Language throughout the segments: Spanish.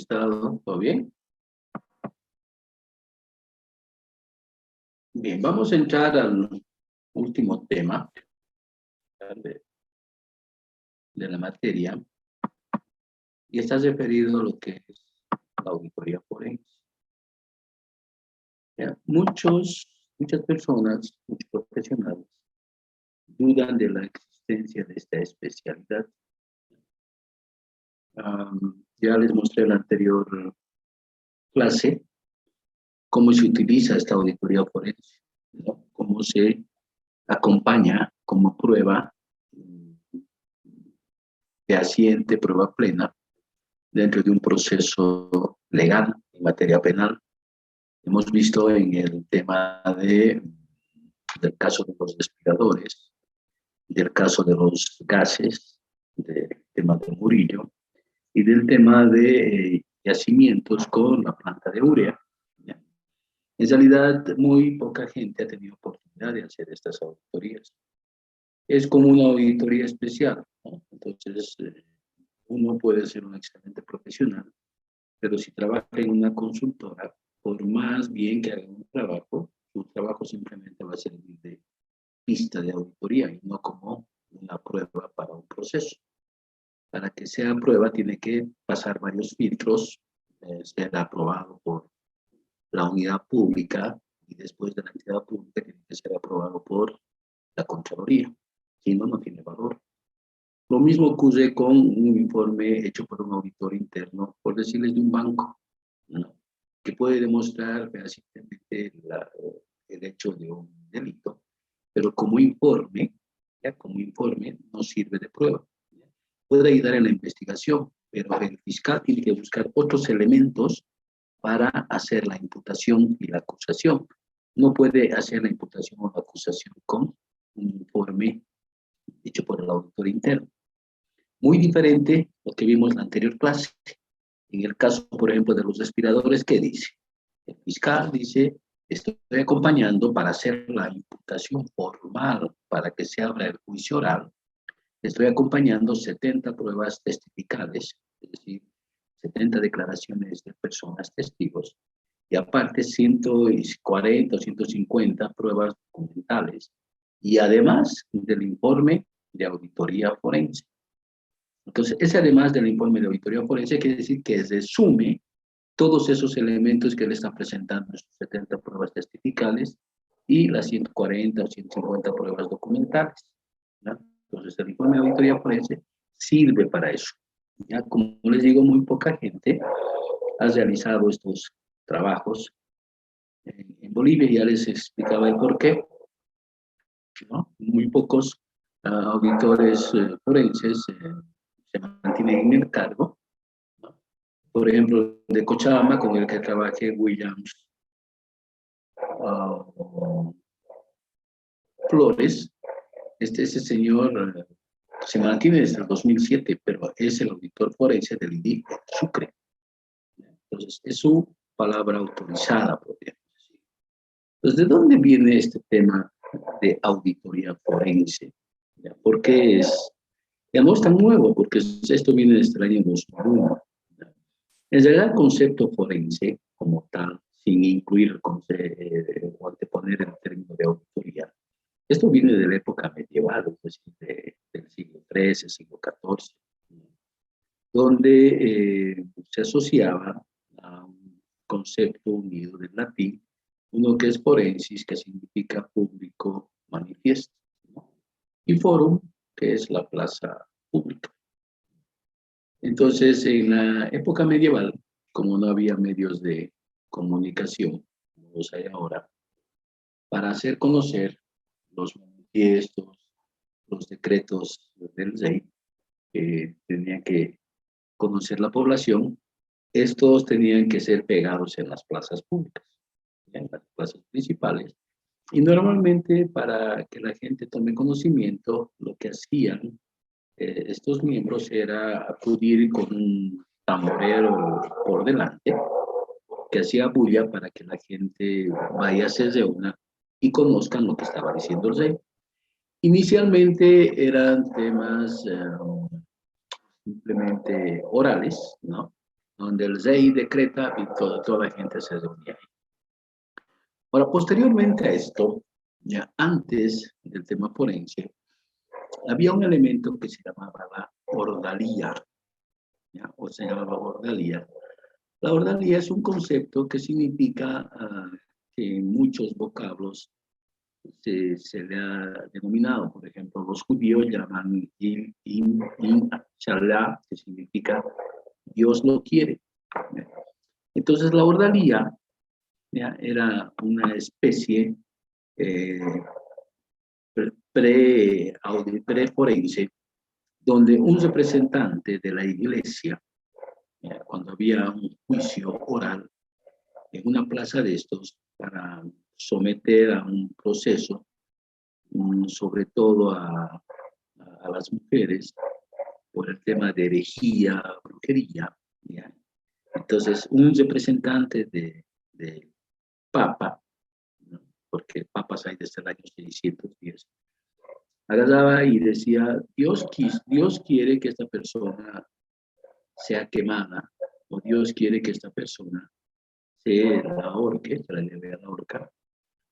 estado? ¿Todo bien? Bien, vamos a entrar al último tema de la materia y está referido a lo que es la auditoría forense. ¿Ya? Muchas personas, muchos profesionales, dudan de la existencia de esta especialidad. Ya les mostré en la anterior clase cómo se utiliza esta auditoría forense, ¿no? Cómo se acompaña como prueba fehaciente, prueba plena, dentro de un proceso legal en materia penal. Hemos visto en el tema del caso de los respiradores, del caso de los gases, del tema de Murillo, y del tema de yacimientos con la planta de urea. ¿Ya? En realidad, muy poca gente ha tenido oportunidad de hacer estas auditorías. Es como una auditoría especial, ¿no? Entonces, uno puede ser un excelente profesional, pero si trabaja en una consultora, por más bien que haga un trabajo, su trabajo simplemente va a servir de pista de auditoría y no como una prueba para un proceso. Para que sea prueba tiene que pasar varios filtros, ser aprobado por la unidad pública y después de la entidad pública tiene que ser aprobado por la Contraloría. Si no, no tiene valor. Lo mismo ocurre con un informe hecho por un auditor interno, por decirles de un banco, ¿no? Que puede demostrar fehacientemente el hecho de un delito, pero como informe, ¿ya? Como informe no sirve de prueba. ¿Ya? Puede ayudar en la investigación, pero el fiscal tiene que buscar otros elementos para hacer la imputación y la acusación. No puede hacer la imputación o la acusación con un informe hecho por el auditor interno. Muy diferente a lo que vimos en la anterior clase. En el caso, por ejemplo, de los respiradores, ¿qué dice? El fiscal dice, estoy acompañando para hacer la imputación formal, para que se abra el juicio oral. Estoy acompañando 70 pruebas testificales, es decir, 70 declaraciones de personas testigos, y aparte 140 o 150 pruebas documentales, y además del informe de auditoría forense. Entonces, ese además del informe de auditoría forense quiere decir que resume todos esos elementos que le están presentando en sus 70 pruebas testificales y las 140 o 150 pruebas documentales, ¿no? Entonces, el informe de auditoría forense sirve para eso. ¿Ya? Como les digo, muy poca gente ha realizado estos trabajos en Bolivia, ya les explicaba el por qué, ¿no? Muy pocos auditores forenses se mantienen en el cargo, ¿no? Por ejemplo, de Cochabamba, con el que trabajé, Williams Flores, ese señor se mantiene desde el 2007, pero es el auditor forense del INDIC Sucre. Entonces, es su palabra autorizada, podríamos decir. Entonces, ¿de dónde viene este tema de auditoría forense? ¿Por qué es? Ya no es tan nuevo, porque esto viene desde el año 2001. En realidad, el concepto forense, como tal, sin incluir o anteponer el término de auditoría, esto viene de la época medieval, es decir, del siglo XIII, siglo XIV, donde se asociaba a un concepto unido del latín, uno que es forensis, que significa público manifiesto, ¿no? Y forum, que es la plaza pública. Entonces, en la época medieval, como no había medios de comunicación, como los hay ahora, para hacer conocer los manifiestos, los decretos del rey, que tenía que conocer la población, estos tenían que ser pegados en las plazas públicas, en las plazas principales. Y normalmente, para que la gente tome conocimiento, lo que hacían estos miembros era acudir con un tamborero por delante, que hacía bulla para que la gente vaya, se reúna y conozcan lo que estaba diciendo el rey. Inicialmente eran temas simplemente orales, ¿no? donde el rey decreta y toda la gente se reunía ahí. Ahora, posteriormente a esto, ya antes del tema forense, había un elemento que se llamaba la ordalía, ¿ya? O se llamaba ordalía. La ordalía es un concepto que significa que en muchos vocablos se le ha denominado. Por ejemplo, los judíos llaman Shalá, que significa Dios lo quiere. Entonces la ordalía, ¿ya?, era una especie pre-forense, donde un representante de la iglesia, cuando había un juicio oral en una plaza de estos para someter a un proceso, sobre todo a las mujeres, por el tema de herejía, brujería, ¿ya? Entonces, un representante de Papa, ¿no?, porque papas hay desde el año 610, agarraba y decía, Dios quiere que esta persona sea quemada, o Dios quiere que esta persona se la ahorque, se la lleve a la horca,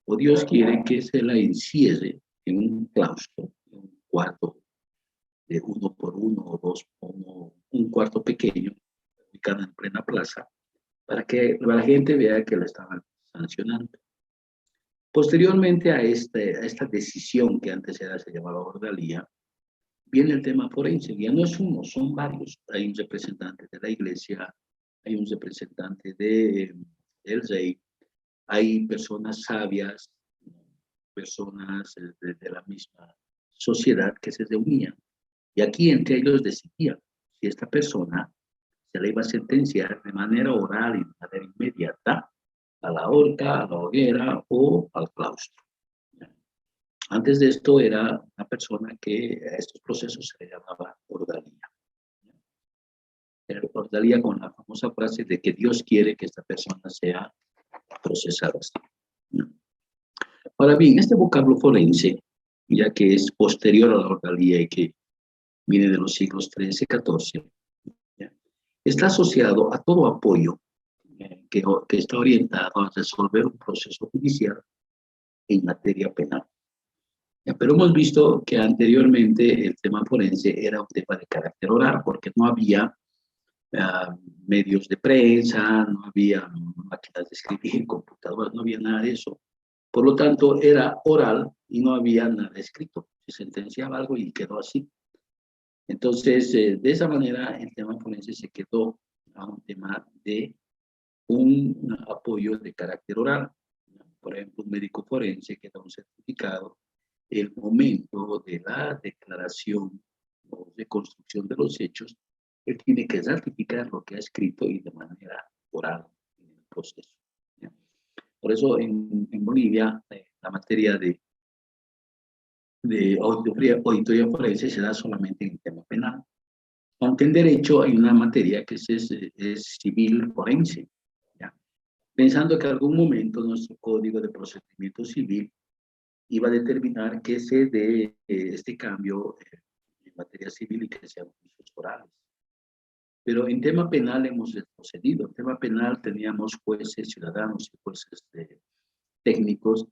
o Dios quiere que se la encierre en un claustro, en un cuarto de 1 por 1 o 2 por 1, un cuarto pequeño, ubicado en plena plaza, para que la gente vea que la estaban sancionando. Posteriormente a esta decisión que antes se llamaba ordalía, viene el tema forense. Ya no es uno, son varios. Hay un representante de la iglesia, hay un representante del rey, hay personas sabias, personas de la misma sociedad que se reunían. Y aquí entre ellos decidían si esta persona se le iba a sentenciar de manera oral y de manera inmediata a la horca, a la hoguera o al claustro. Antes de esto era una persona que a estos procesos se le llamaba ordalía. Ordalía con la famosa frase de que Dios quiere que esta persona sea procesada así. Ahora bien, este vocablo forense, ya que es posterior a la ordalía y que viene de los siglos XIII, XIV, está asociado a todo apoyo que está orientado a resolver un proceso judicial en materia penal. Pero hemos visto que anteriormente el tema forense era un tema de carácter oral, porque no había medios de prensa, no había máquinas de escribir, computadoras, no había nada de eso. Por lo tanto, era oral y no había nada escrito. Se sentenciaba algo y quedó así. Entonces, de esa manera, el tema forense se quedó a un tema de un apoyo de carácter oral. Por ejemplo, un médico forense que da un certificado, el momento de la declaración o reconstrucción de los hechos, él tiene que ratificar lo que ha escrito y de manera oral en el proceso. ¿Ya? Por eso en Bolivia la materia de auditoría forense se da solamente en el tema penal. Aunque en derecho hay una materia que es civil forense, ¿ya? Pensando que en algún momento nuestro Código de Procedimiento Civil iba a determinar que se dé este cambio en materia civil y que sean juicios orales. Pero en tema penal hemos retrocedido. En tema penal teníamos jueces ciudadanos y jueces técnicos,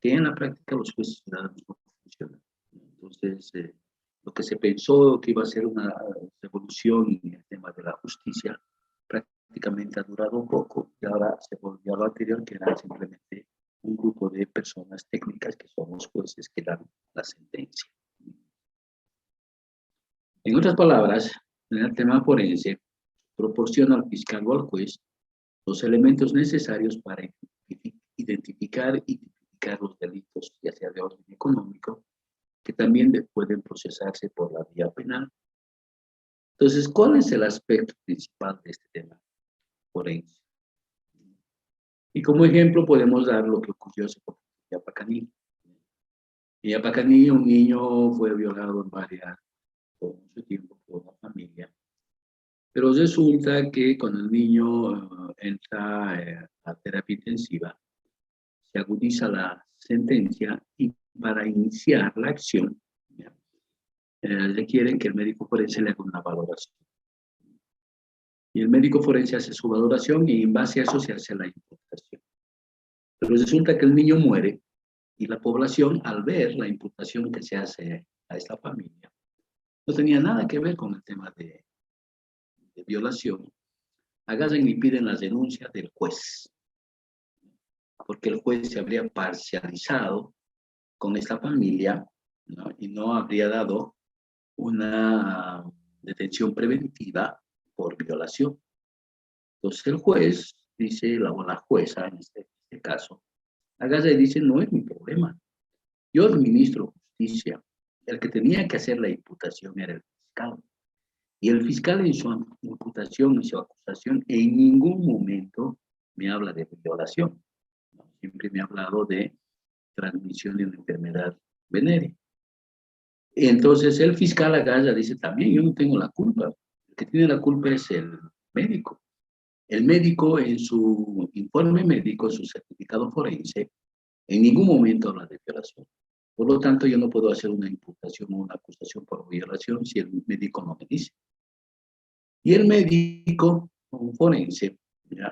que en la práctica los jueces ciudadanos no funcionan. Entonces, lo que se pensó que iba a ser una revolución en el tema de la justicia, prácticamente ha durado un poco y ahora se volvió a lo anterior, que era simplemente un grupo de personas técnicas que son los jueces que dan la sentencia. En otras palabras, en el tema forense, proporciona al fiscal o al juez los elementos necesarios para identificar y tipificar los delitos, ya sea de orden económico, que también pueden procesarse por la vía penal. Entonces, ¿cuál es el aspecto principal de este tema forense? Y como ejemplo podemos dar lo que ocurrió hace poco en Yapacaní. En Yapacaní un niño fue violado por mucho tiempo por una familia. Pero resulta que cuando el niño entra a terapia intensiva, se agudiza la sentencia y para iniciar la acción, requieren que el médico forense le haga una valoración. Y el médico forense hace su valoración y en base a eso se hace la imputación. Pero resulta que el niño muere y la población, al ver la imputación que se hace a esta familia, no tenía nada que ver con el tema de violación. Agarran y piden las denuncias del juez, porque el juez se habría parcializado con esta familia, ¿no? Y no habría dado una detención preventiva por violación. Entonces el juez dice, o la jueza en este caso, agarra y dice, no es mi problema. Yo administro justicia. El que tenía que hacer la imputación era el fiscal. Y el fiscal en su imputación y su acusación en ningún momento me habla de violación. Siempre me ha hablado de transmisión de una enfermedad venérea. Entonces el fiscal agarra, dice también, yo no tengo la culpa. El que tiene la culpa es el médico. El médico en su informe médico, en su certificado forense, en ningún momento habla de violación. Por lo tanto, yo no puedo hacer una imputación o una acusación por violación si el médico no me dice. Y el médico forense,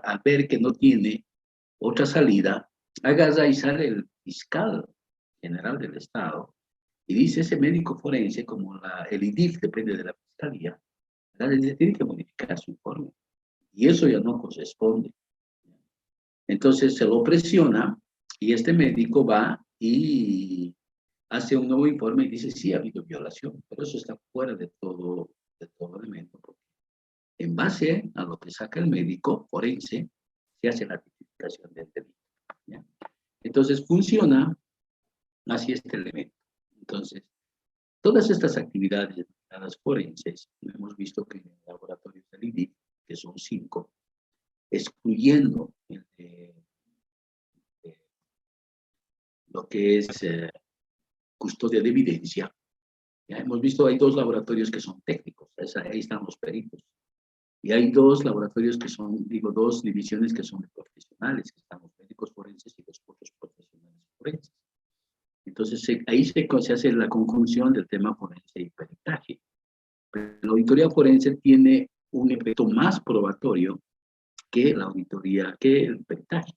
al ver que no tiene otra salida, agarra y sale el fiscal general del Estado y dice ese médico forense, como el IDIF depende de la fiscalía, tiene que modificar su informe. Y eso ya no corresponde. Entonces se lo presiona y este médico va y hace un nuevo informe y dice, sí, ha habido violación, pero eso está fuera de todo elemento. Porque en base a lo que saca el médico forense, se hace la tipificación del delito. ¿Ya? Entonces funciona así este elemento. Entonces, todas estas actividades forenses, hemos visto que en el laboratorio del IDIF, que son 5, excluyendo lo que es custodia de evidencia. Ya hemos visto, hay 2 laboratorios que son técnicos, ahí están los peritos. Y hay 2 laboratorios que son, 2 divisiones que son de profesionales, que están los médicos forenses y los otros profesionales forenses. Entonces, ahí se hace la conjunción del tema forense y peritaje. Pero la auditoría forense tiene un efecto más probatorio que la auditoría, que el peritaje.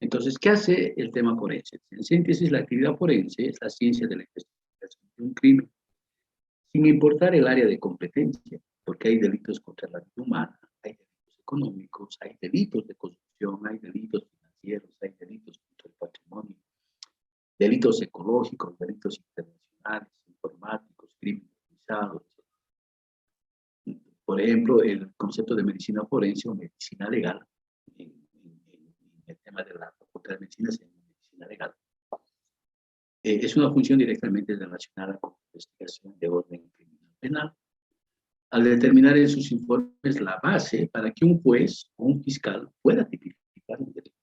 Entonces, ¿qué hace el tema forense? En síntesis, la actividad forense es la ciencia de la investigación de un crimen, sin importar el área de competencia, porque hay delitos contra la vida humana, hay delitos económicos, hay delitos de corrupción, hay delitos financieros, hay delitos contra el patrimonio, delitos ecológicos, delitos internacionales, informáticos, crimen organizado. Por ejemplo, el concepto de medicina forense o medicina legal, en el tema de la facultad de medicina, se llama medicina legal. Es una función directamente relacionada con la investigación de orden criminal penal. Al determinar en sus informes la base para que un juez o un fiscal pueda tipificar un delito.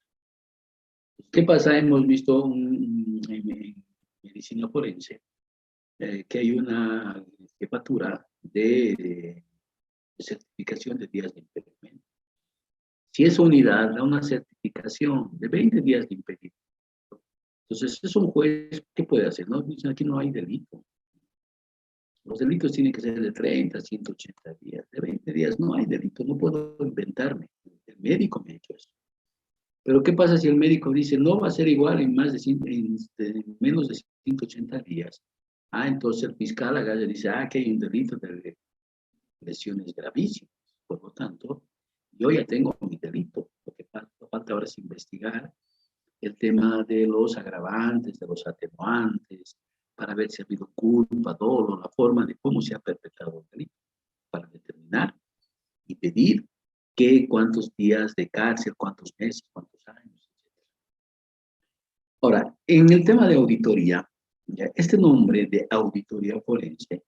¿Qué pasa? Hemos visto en medicina forense que hay una jefatura de certificación de días de impedimento. Si esa unidad da una certificación de 20 días de impedimento, entonces es un juez, ¿qué puede hacer? No, dicen aquí no hay delito. Los delitos tienen que ser de 30 a 180 días. De 20 días no hay delito, no puedo inventarme. El médico me ha hecho eso. Pero ¿qué pasa si el médico dice no va a ser igual en menos de 180 días? Entonces el fiscal agarra y dice, que hay un delito de lesiones gravísimas. Por lo tanto, yo ya tengo mi delito. Lo que falta ahora es investigar el tema de los agravantes, de los atenuantes, para ver si ha habido culpa, dolo, la forma de cómo se ha perpetrado el delito, para determinar y pedir cuántos días de cárcel, cuántos meses, cuántos años, etc. Ahora, en el tema de auditoría, este nombre de auditoría forense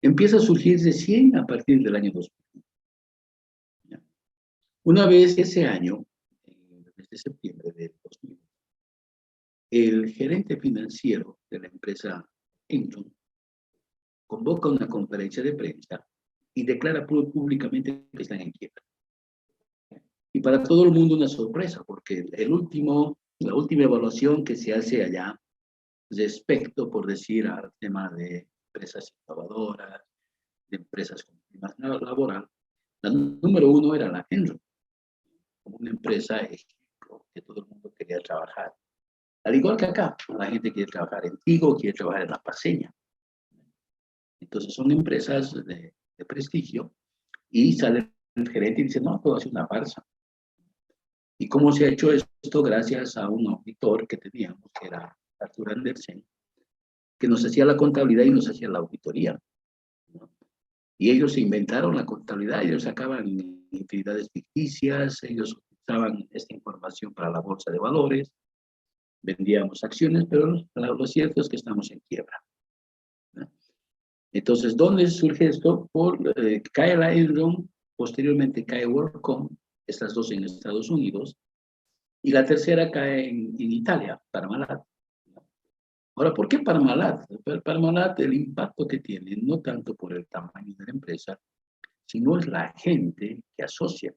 empieza a surgir recién a partir del año 2000. Una vez ese año, en el mes de septiembre del 2000, el gerente financiero de la empresa Enron convoca una conferencia de prensa y declara públicamente que están en quiebra. Y para todo el mundo una sorpresa, porque la última evaluación que se hace allá respecto, por decir, al tema de empresas innovadoras, de empresas con clima laboral, La número uno era la Enron, como una empresa ejemplo, que todo el mundo quería trabajar. Al igual que acá, la gente quiere trabajar en Tigo, quiere trabajar en La Paceña. Entonces son empresas de prestigio y sale el gerente y dice, no, todo es una farsa. ¿Y cómo se ha hecho esto? Gracias a un auditor que teníamos, que era Arthur Andersen, que nos hacía la contabilidad y nos hacía la auditoría, ¿no? Y ellos se inventaron la contabilidad, ellos sacaban infinidades ficticias, ellos utilizaban esta información para la bolsa de valores, vendíamos acciones, pero lo cierto es que estamos en quiebra, ¿no? Entonces, ¿dónde surge esto? Cae la Enron, posteriormente cae WorldCom, estas dos en Estados Unidos, y la tercera cae en Italia, Parmalat. Ahora, ¿por qué Parmalat? Parmalat, el impacto que tiene, no tanto por el tamaño de la empresa, sino es la gente que asocia.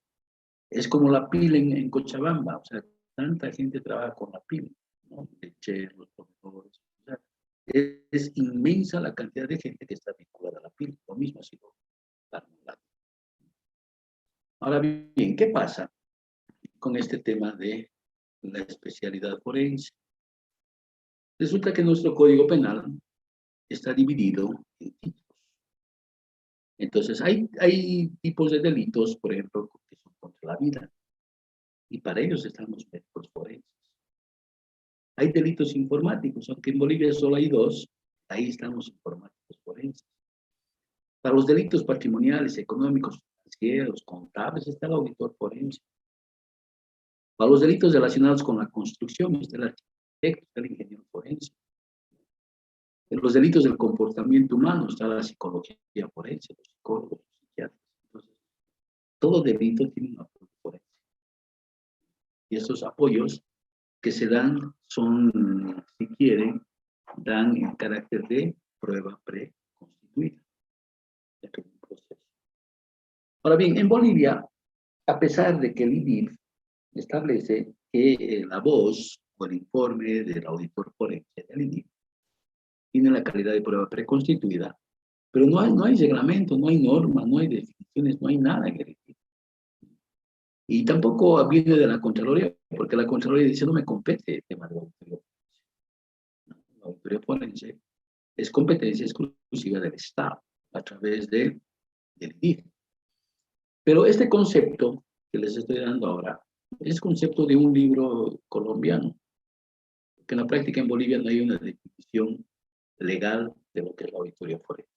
Es como la pila en Cochabamba, o sea, tanta gente trabaja con la pila, ¿no? Lecheros, proveedores, o sea, es inmensa la cantidad de gente que está vinculada a la pila. Lo mismo ha sido Parmalat. Ahora bien, ¿qué pasa con este tema de la especialidad forense? Resulta que nuestro Código Penal está dividido en tipos. Entonces, hay tipos de delitos, por ejemplo, que son contra la vida, y para ellos están los médicos forenses. Hay delitos informáticos, aunque en Bolivia solo hay dos, ahí están los informáticos forenses. Para los delitos patrimoniales, económicos, financieros, contables, está el auditor forense. Para los delitos relacionados con la construcción, está el arquitecto, está el ingeniero forense. En los delitos del comportamiento humano está la psicología forense, los psicólogos, los psiquiatras. Entonces, todo delito tiene un apoyo forense. Y estos apoyos que se dan son, si quieren, dan en carácter de prueba preconstituida. Ahora bien, en Bolivia, a pesar de que el IDIF establece que la voz o el informe del auditor forense del IDIF tiene la calidad de prueba preconstituida, pero no hay reglamento, no hay norma, no hay definiciones, no hay nada en el IDIF. Y tampoco viene de la Contraloría, porque la Contraloría dice, no me compete el tema de la auditoría forense. La auditoría forense es competencia exclusiva del Estado, a través del IDIF. Pero este concepto que les estoy dando ahora es concepto de un libro colombiano, que en la práctica en Bolivia no hay una definición legal de lo que es la auditoría forense.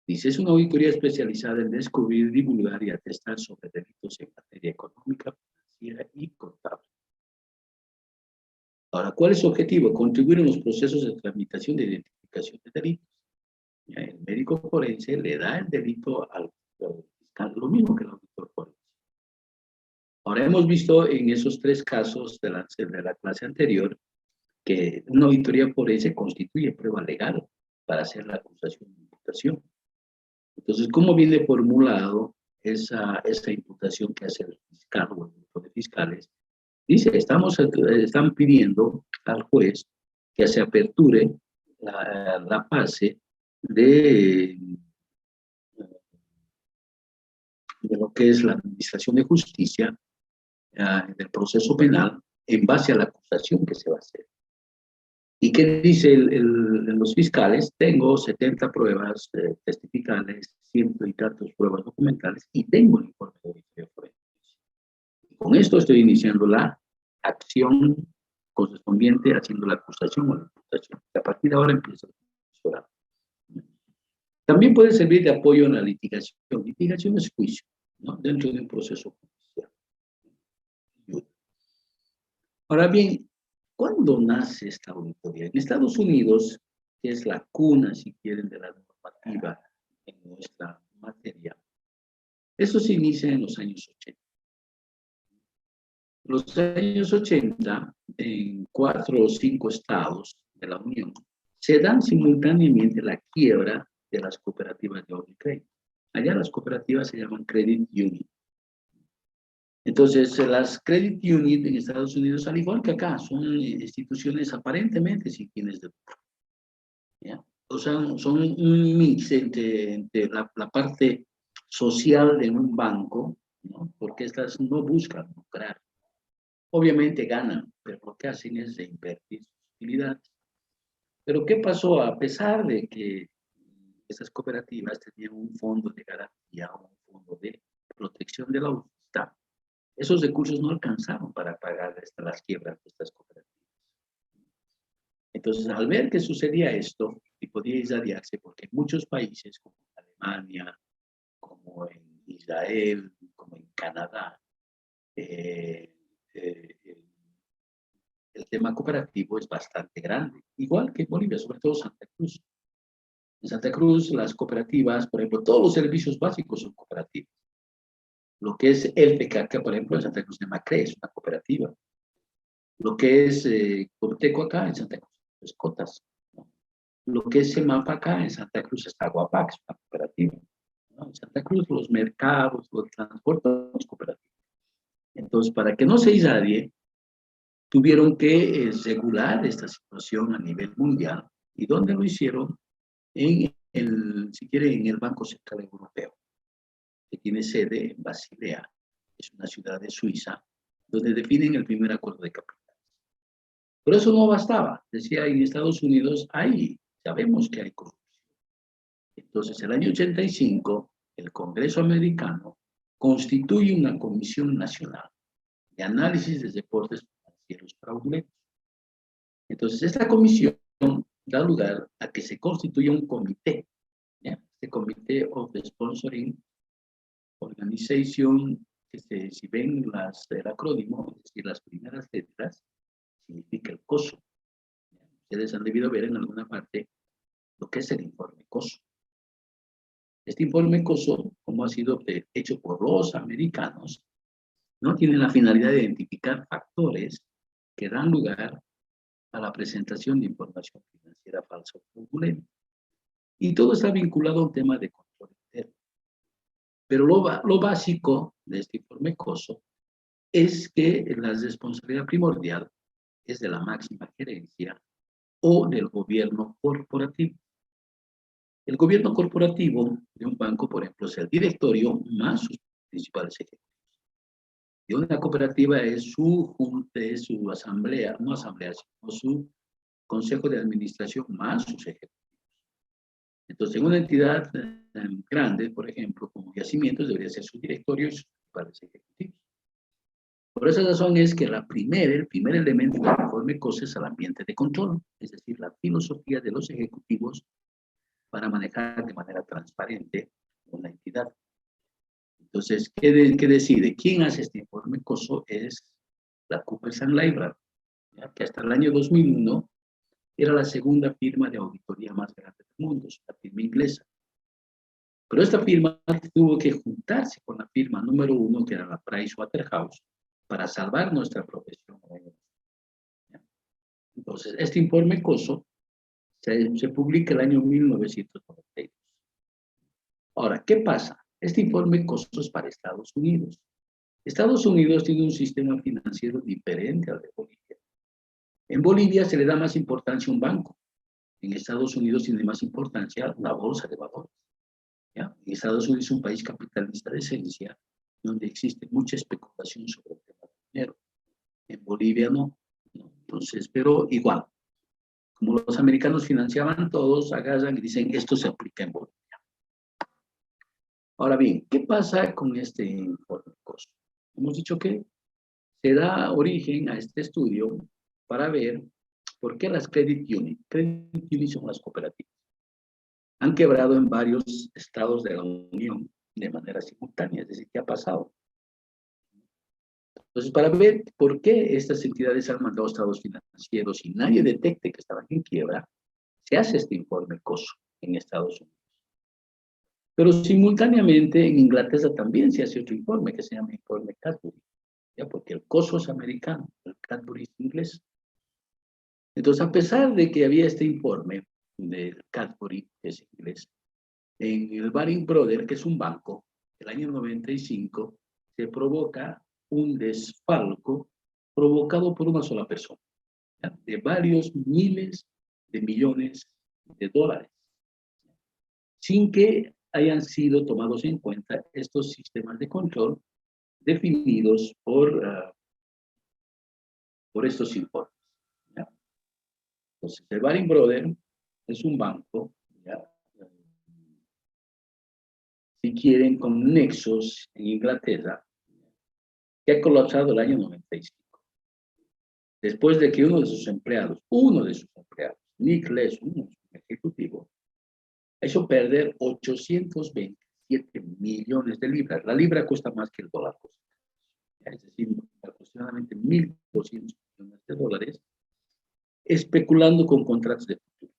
Dice, es una auditoría especializada en descubrir, divulgar y atestar sobre delitos en materia económica, financiera y contable. Ahora, ¿cuál es su objetivo? Contribuir en los procesos de tramitación de identificación de delitos. El médico forense le da el delito al fiscal, lo mismo que el auditor forense. Ahora, hemos visto en esos tres casos de la clase anterior que una auditoría forense constituye prueba legal para hacer la acusación de imputación. Entonces, ¿cómo viene formulado esa imputación que hace el fiscal o el grupo de fiscales? Dice, están pidiendo al juez que se aperture la fase de lo que es la administración de justicia del proceso penal en base a la acusación que se va a hacer. ¿Y qué dice los fiscales? Tengo 70 pruebas testificales, 100 y tantas pruebas documentales y tengo el informe de auditoría forense. Con esto estoy iniciando la acción correspondiente, haciendo la acusación o la imputación. A partir de ahora empieza a funcionar. También puede servir de apoyo en la litigación. Litigación es juicio, ¿no? Dentro de un proceso judicial. Ahora bien, ¿cuándo nace esta auditoría? En Estados Unidos, que es la cuna, si quieren, de la normativa en nuestra materia, eso se inicia en los años 80. En los años 80, en 4 o 5 estados de la Unión, se dan simultáneamente la quiebra de las cooperativas de ahorro y crédito. Allá las cooperativas se llaman credit union. Entonces, las credit union en Estados Unidos, al igual que acá, son instituciones aparentemente sin fines de lucro, ¿ya? O sea, son un mix entre la parte social de un banco, ¿no? Porque estas no buscan lucrar. Obviamente ganan, pero lo que hacen es de invertir sus utilidades. Pero ¿qué pasó? A pesar de que esas cooperativas tenían un fondo de garantía, un fondo de protección de la voluntad, esos recursos no alcanzaron para pagar las quiebras de estas cooperativas. Entonces, al ver que sucedía esto, y podía irradiarse, porque en muchos países, como en Alemania, como en Israel, como en Canadá, eh, eh, el tema cooperativo es bastante grande, igual que en Bolivia, sobre todo Santa Cruz. En Santa Cruz, las cooperativas, por ejemplo, todos los servicios básicos son cooperativas. Lo que es el PKK, por ejemplo, en Santa Cruz de Macré, es una cooperativa. Lo que es Corteco acá en Santa Cruz es Cotas. ¿No? Lo que es Semapa acá en Santa Cruz es Aguapac, es una cooperativa. ¿No? En Santa Cruz los mercados, los transportes, son cooperativas. Entonces, para que no se irradie, tuvieron que regular esta situación a nivel mundial. ¿Y dónde lo hicieron? Si quiere, en el Banco Central Europeo, que tiene sede en Basilea, es una ciudad de Suiza, donde definen el primer acuerdo de capital. Pero eso no bastaba. Decía, en Estados Unidos sabemos que hay corrupción. Entonces, el año 85, el Congreso americano constituye una comisión nacional de análisis de reportes financieros fraudulentos. Entonces, esta comisión da lugar a que se constituya un comité, ¿ya? Este Comité of the Sponsoring Organization, que si ven el acrónimo, es decir, las primeras letras, significa el COSO. Ustedes han debido ver en alguna parte lo que es el informe COSO. Este informe COSO, como ha sido hecho por los americanos, no tiene la finalidad de identificar factores que dan lugar a la presentación de información financiera falsa o fraudulenta. Y todo está vinculado a un tema de control interno. Pero lo básico de este informe COSO es que la responsabilidad primordial es de la máxima gerencia o del gobierno corporativo. El gobierno corporativo de un banco, por ejemplo, es el directorio más sus principales ejecutivos. Y una cooperativa es su asamblea, no asamblea, sino su consejo de administración más sus ejecutivos. Entonces, en una entidad grande, por ejemplo, como Yacimientos, debería ser su directorio y sus principales ejecutivos. Por esa razón es que el primer elemento del informe COSO es el ambiente de control, es decir, la filosofía de los ejecutivos para manejar de manera transparente una entidad. Entonces, ¿qué decide? ¿Quién hace este informe COSO? Es la Coopers & Lybrand, que hasta el año 2001 era la segunda firma de auditoría más grande del mundo, es una firma inglesa. Pero esta firma tuvo que juntarse con la firma número 1, que era la Pricewaterhouse, para salvar nuestra profesión. Entonces, este informe COSO se publica el año 1992. Ahora, ¿qué pasa? Este informe COSO es para Estados Unidos. Estados Unidos tiene un sistema financiero diferente al de Bolivia. En Bolivia se le da más importancia a un banco. En Estados Unidos tiene más importancia la bolsa de valores. ¿Ya? En Estados Unidos es un país capitalista de esencia, donde existe mucha especulación sobre el tema del dinero. En Bolivia no. Entonces, pero igual, como los americanos financiaban todos, agarran y dicen, esto se aplica en Bolivia. Ahora bien, ¿qué pasa con este informe COSO? Hemos dicho que se da origen a este estudio para ver por qué las credit unions son las cooperativas. Han quebrado en varios estados de la Unión de manera simultánea, es decir, ¿qué ha pasado? Entonces, para ver por qué estas entidades han mandado estados financieros y nadie detecte que estaban en quiebra, se hace este informe COSO en Estados Unidos. Pero simultáneamente en Inglaterra también se hace otro informe que se llama informe Cadbury, ¿ya? Porque el COSO es americano, el Cadbury es inglés. Entonces, a pesar de que había este informe del Cadbury, que es inglés, en el Baring Brothers, que es un banco, el año 95, se provoca un desfalco provocado por una sola persona, ¿ya? De varios miles de millones de dólares, sin que hayan sido tomados en cuenta estos sistemas de control definidos por estos informes. ¿Ya? Entonces, el Baring Brothers es un banco, ¿ya? Si quieren, con nexos en Inglaterra, que ha colapsado el año 95. Después de que uno de sus empleados, Nick Lees, un ejecutivo, hizo perder 827 millones de libras. La libra cuesta más que el dólar. Es decir, aproximadamente 1.200 millones de dólares, especulando con contratos de futuro.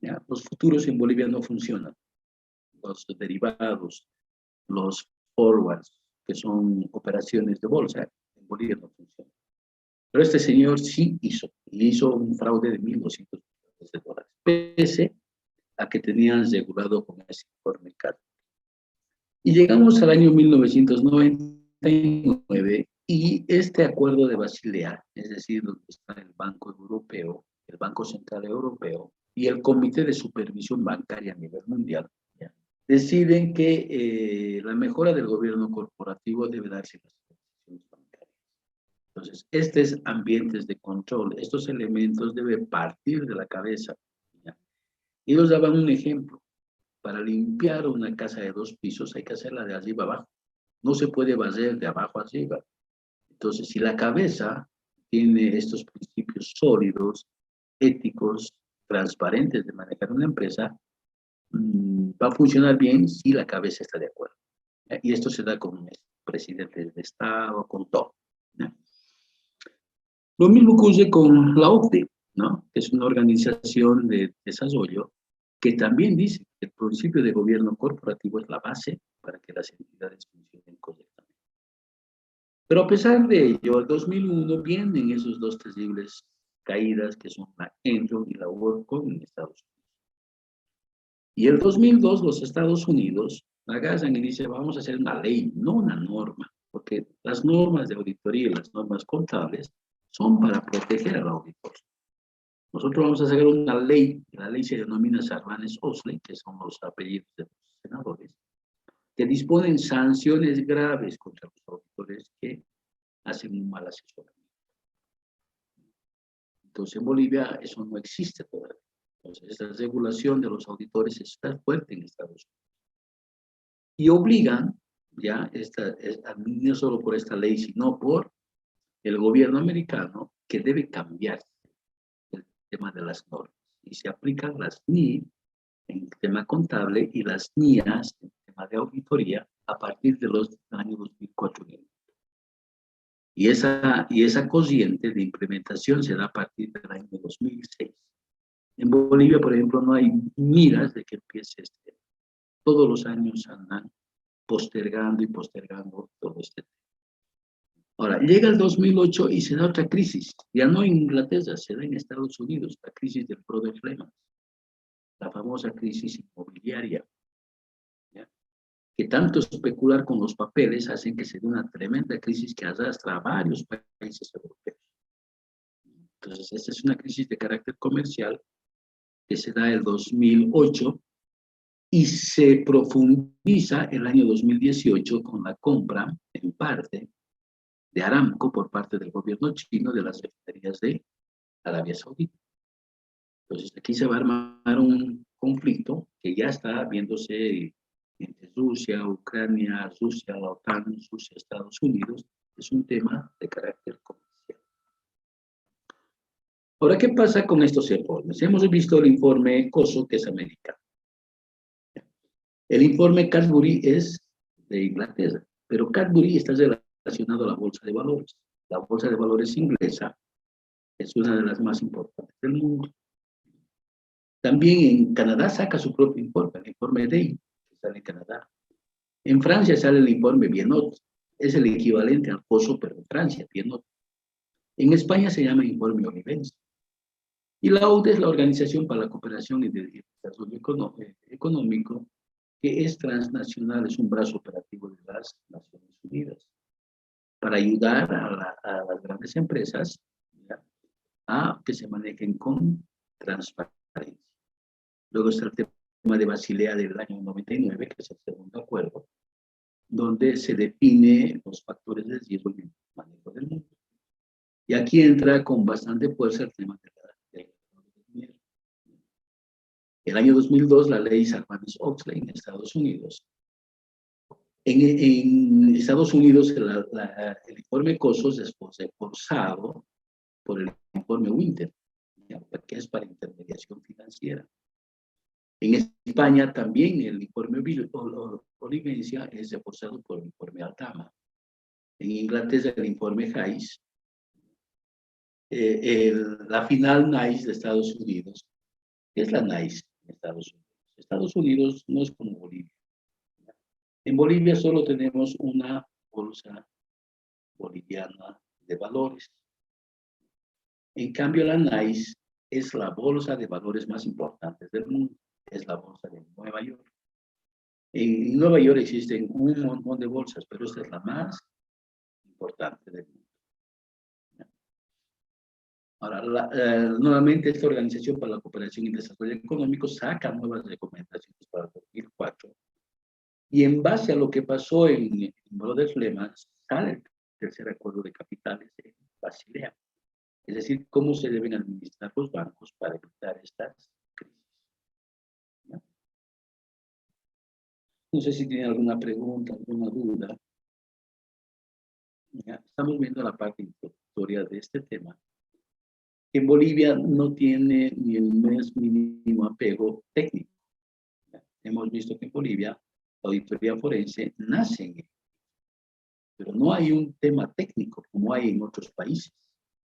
¿Ya? Los futuros en Bolivia no funcionan. Los derivados, los forwards, que son operaciones de bolsa, en Bolivia no funcionan. Pero este señor sí hizo un fraude de 1.200 millones de dólares, pese a que tenían asegurado con ese informe caro. Y llegamos al año 1999 y este acuerdo de Basilea, es decir, donde está el Banco Europeo, el Banco Central Europeo y el Comité de Supervisión Bancaria a nivel mundial, ¿ya? Deciden que la mejora del gobierno corporativo debe darse en las instituciones bancarias. Entonces, estos ambientes de control, estos elementos deben partir de la cabeza, ¿ya? Ellos daban un ejemplo. Para limpiar una casa de 2 pisos hay que hacerla de arriba abajo. No se puede barrer de abajo arriba. Entonces, si la cabeza tiene estos principios sólidos, éticos, transparentes de manejar una empresa, va a funcionar bien si la cabeza está de acuerdo. Y esto se da con el presidente del Estado, con todo. ¿No? Lo mismo ocurre con la OCDE, ¿no? Que es una organización de desarrollo que también dice que el principio de gobierno corporativo es la base para que las entidades funcionen correctamente. Pero a pesar de ello, en 2001 vienen esos dos terribles caídas que son la Enron y la WorldCom en Estados Unidos. Y en 2002 los Estados Unidos agarran y dicen, vamos a hacer una ley, no una norma, porque las normas de auditoría y las normas contables son para proteger al auditor. Nosotros vamos a sacar una ley, la ley se denomina Sarbanes-Oxley, que son los apellidos de los senadores, que disponen sanciones graves contra los auditores que hacen un mal asesoramiento. Entonces, en Bolivia eso no existe todavía. Entonces, esta regulación de los auditores está fuerte en Estados Unidos. Y obligan, ya, no solo por esta ley, sino por el gobierno americano, que debe cambiar el tema de las normas. Y se aplican las NII en el tema contable y las NIAs en el tema de auditoría a partir de los años 2004. Y esa corriente de implementación se da a partir del año 2006. En Bolivia, por ejemplo, no hay miras de que empiece este. Todos los años andan postergando y postergando todo este tema. Ahora, llega el 2008 y se da otra crisis. Ya no en Inglaterra, se da en Estados Unidos, la crisis del Brothers Lehman, la famosa crisis inmobiliaria, ¿ya? Que tanto especular con los papeles hacen que se dé una tremenda crisis que arrastra a varios países europeos. Entonces, esta es una crisis de carácter comercial que se da el 2008 y se profundiza el año 2018 con la compra, en parte, de Aramco por parte del gobierno chino de las refinerías de Arabia Saudita. Entonces, aquí se va a armar un conflicto que ya está viéndose entre Rusia, Ucrania, Rusia, la OTAN, Rusia, Estados Unidos. Es un tema de carácter comercial. Ahora, ¿qué pasa con estos informes? Hemos visto el informe COSO, que es americano. El informe Cadbury es de Inglaterra, pero Cadbury está relacionado a la bolsa de valores. La bolsa de valores inglesa es una de las más importantes del mundo. También en Canadá saca su propio informe, el informe DEI, que sale en Canadá. En Francia sale el informe Bienot, es el equivalente al COSO, pero en Francia, Bienot. En España se llama informe Olivenza. Y la OCDE es la Organización para la Cooperación y el Desarrollo Económico, que es transnacional, es un brazo operativo de las Naciones Unidas, para ayudar a las grandes empresas, ¿ya?, a que se manejen con transparencia. Luego está el tema de Basilea del año 99, que es el segundo acuerdo, donde se define los factores de riesgo en el manejo del mundo. Y aquí entra con bastante fuerza el tema del dinero. El año 2002, la ley Sarbanes-Oxley en Estados Unidos. En Estados Unidos, el informe COSOS es reforzado por el informe Winter, que es para intermediación financiera. En España también el informe Olivencia es reforzado por el informe Altama. En Inglaterra el informe Hayes. La final NICE de Estados Unidos. ¿Qué es la NICE en Estados Unidos? Estados Unidos no es como Bolivia. En Bolivia solo tenemos una bolsa boliviana de valores. En cambio, la NICE es la bolsa de valores más importante del mundo. Es la bolsa de Nueva York. En Nueva York existen un montón de bolsas, pero esta es la más importante del mundo. Ahora, nuevamente esta Organización para la Cooperación y el Desarrollo Económico saca nuevas recomendaciones para 2004 y en base a lo que pasó en Brothers Lehman sale el tercer acuerdo de capitales en Basilea. Es decir, cómo se deben administrar los bancos para evitar estas crisis. ¿No? No sé si tienen alguna pregunta, alguna duda. ¿Ya? Estamos viendo la parte introductoria de este tema. En Bolivia no tiene ni el más mínimo apego técnico. ¿Ya? Hemos visto que en Bolivia la auditoría forense nace en él, pero no hay un tema técnico como hay en otros países.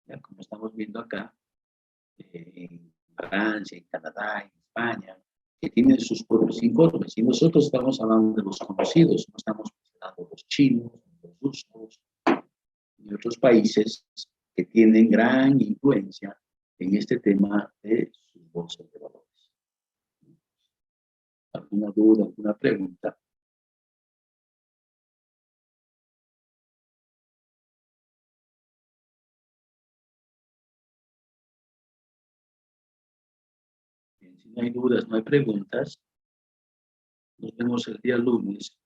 ¿Ya? Como estamos viendo acá, en Francia, en Canadá, en España, que tienen sus propios informes. Y nosotros estamos hablando de los conocidos, no estamos mencionando los chinos, los rusos y otros países que tienen gran influencia en este tema de sus bolsas de valores. ¿Alguna duda, alguna pregunta? Bien, si no hay dudas, no hay preguntas, nos vemos el día lunes